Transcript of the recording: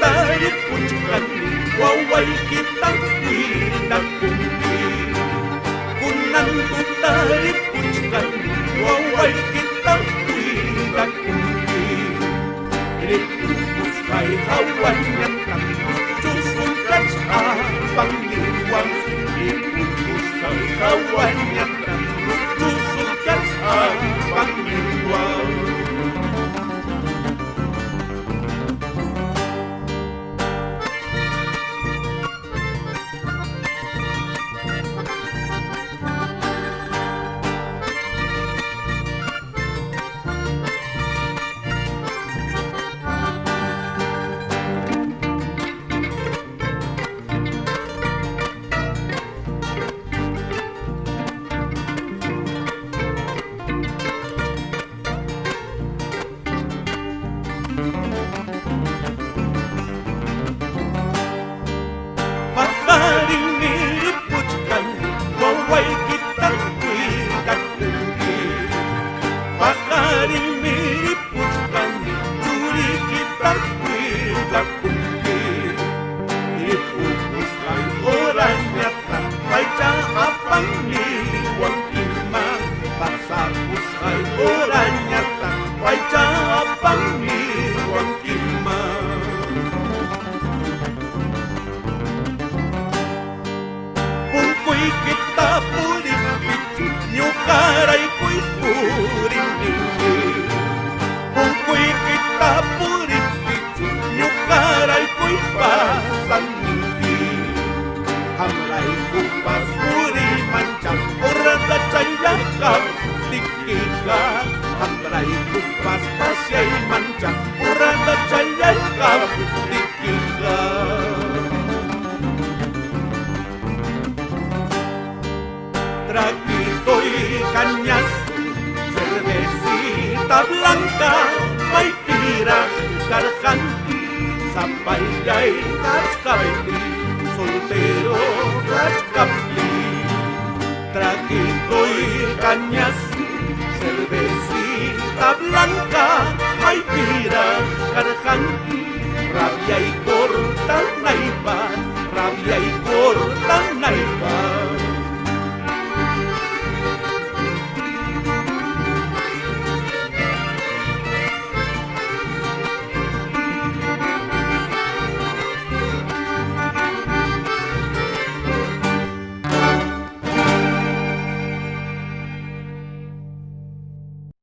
Taripuchkan, waway kitang pinagkumpi. Kunan tu taripuchkan, waway kitang pinagkumpi. Ripupus kay kawan yang kang susukat sa pangliwang. Ripupus kay kawan yang kang susukat sa pangliwang. Masaring niliputkan, waway kitang pinagkumpi. Masaring niliputkan, suri kitang pinagkumpi. Ilipupus kay orangnya takay sa apang liwang imang. Pasapus kay orangnya takay sa apang liwang imang. Pungkoy kita puripit, nyukaray ko'y purimindi. Pungkoy kita puripit, nyukaray ko'y pasangindi. Hamray kupas puriman siya, orada siya'y kaptikika. Hamray kupas pasya'y man siya, orada siya'y kaptikika. Tragito'y kanyas, cervecita blanca, may tiras karsanti, sapayay kaskabiti, soltero kaskabli. Tragito'y kanyas, cervecita blanca, may tiras karsanti, rabya'y kor